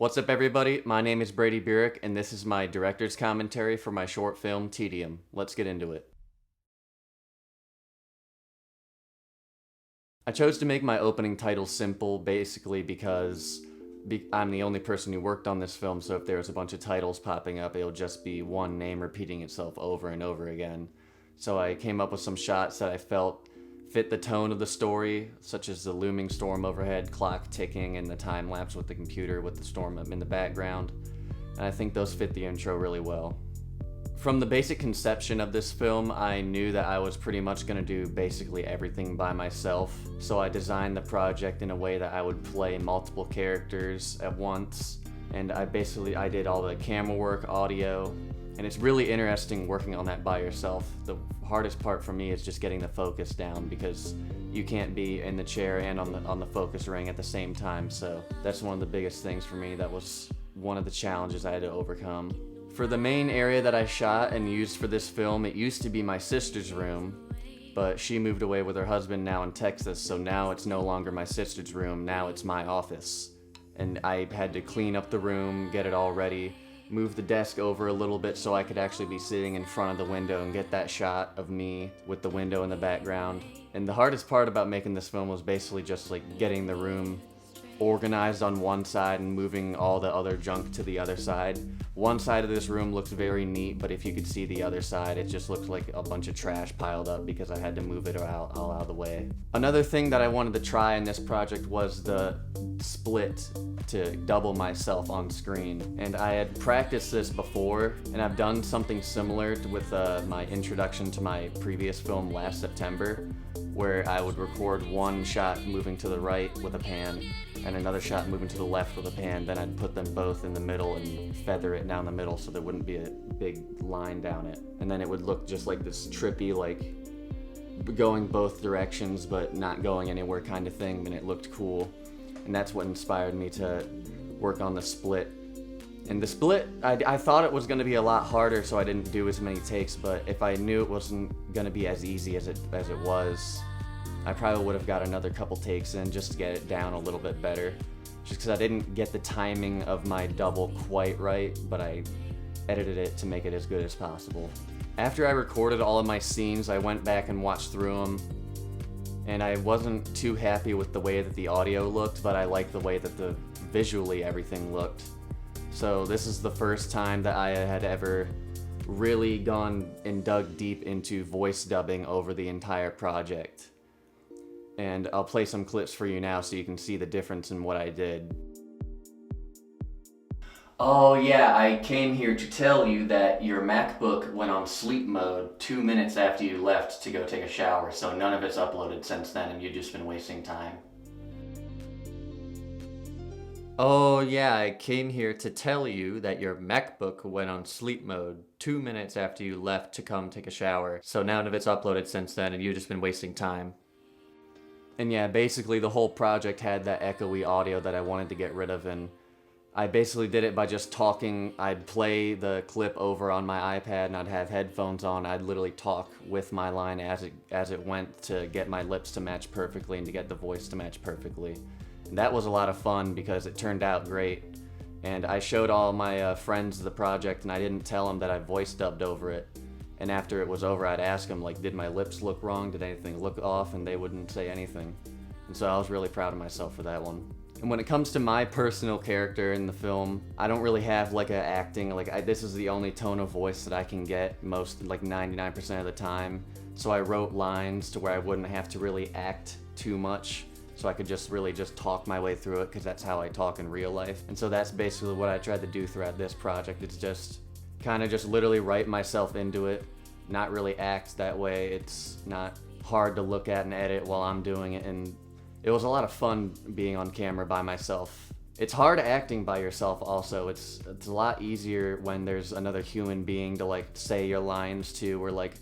What's up, everybody? My name is Brady Burek, and this is my director's commentary for my short film, Tedium. Let's get into it. I chose to make my opening title simple, basically because I'm the only person who worked on this film, so if there was a bunch of titles popping up, it'll just be one name repeating itself over and over again. So I came up with some shots that I felt fit the tone of the story, such as the looming storm overhead, clock ticking, and the time lapse with the computer with the storm in the background. And I think those fit the intro really well. From the basic conception of this film, I knew that I was pretty much going to do basically everything by myself, so I designed the project in a way that I would play multiple characters at once, and I did all the camera work, audio, and it's really interesting working on that by yourself. The hardest part for me is just getting the focus down, because you can't be in the chair and on the focus ring at the same time, so that's one of the biggest things for me. That was one of the challenges I had to overcome. For the main area that I shot and used for this film, it used to be my sister's room, but she moved away with her husband now in Texas, so now it's no longer my sister's room, now it's my office. And I had to clean up the room, get it all ready, move the desk over a little bit so I could actually be sitting in front of the window and get that shot of me with the window in the background. And the hardest part about making this film was basically just like getting the room organized on one side and moving all the other junk to the other side. One side of this room looks very neat, but if you could see the other side, it just looks like a bunch of trash piled up because I had to move it all out of the way. Another thing that I wanted to try in this project was the split to double myself on screen. And I had practiced this before, and I've done something similar with my introduction to my previous film last September, where I would record one shot moving to the right with a pan and another shot moving to the left with a pan. Then I'd put them both in the middle and feather it down the middle so there wouldn't be a big line down it. And then it would look just like this trippy, like going both directions but not going anywhere kind of thing, and it looked cool. And that's what inspired me to work on the split. And the split, I thought it was going to be a lot harder, so I didn't do as many takes, but if I knew it wasn't going to be as easy as it was, I probably would have got another couple takes in just to get it down a little bit better. Just because I didn't get the timing of my double quite right, but I edited it to make it as good as possible. After I recorded all of my scenes, I went back and watched through them, and I wasn't too happy with the way that the audio looked, but I liked the way that visually everything looked. So this is the first time that I had ever really gone and dug deep into voice dubbing over the entire project. And I'll play some clips for you now so you can see the difference in what I did. Oh yeah, I came here to tell you that your MacBook went on sleep mode 2 minutes after you left to go take a shower, so none of it's uploaded since then and you've just been wasting time. Oh yeah, I came here to tell you that your MacBook went on sleep mode 2 minutes after you left to come take a shower, so none of it's uploaded since then and you've just been wasting time. And yeah, basically the whole project had that echoey audio that I wanted to get rid of, and I basically did it by just talking. I'd play the clip over on my iPad and I'd have headphones on. I'd literally talk with my line as it went to get my lips to match perfectly and to get the voice to match perfectly. And that was a lot of fun because it turned out great. And I showed all my friends the project, and I didn't tell them that I voice dubbed over it. And after it was over, I'd ask them, like, did my lips look wrong? Did anything look off? And they wouldn't say anything. And so I was really proud of myself for that one. And when it comes to my personal character in the film, I don't really have like this is the only tone of voice that I can get most, like 99% of the time. So I wrote lines to where I wouldn't have to really act too much. So I could just really talk my way through it, because that's how I talk in real life. And so that's basically what I tried to do throughout this project. It's just kind of just literally write myself into it, not really act that way. It's not hard to look at and edit while I'm doing it, and it was a lot of fun being on camera by myself. It's hard acting by yourself also. It's a lot easier when there's another human being to like say your lines to, or like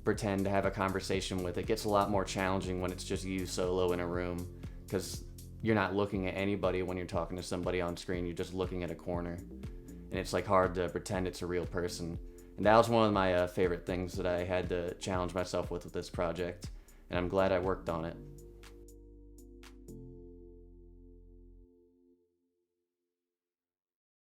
pretend to have a conversation with. It gets a lot more challenging when it's just you solo in a room, because you're not looking at anybody when you're talking to somebody on screen. You're just looking at a corner, and it's like hard to pretend it's a real person. And that was one of my favorite things that I had to challenge myself with this project, and I'm glad I worked on it.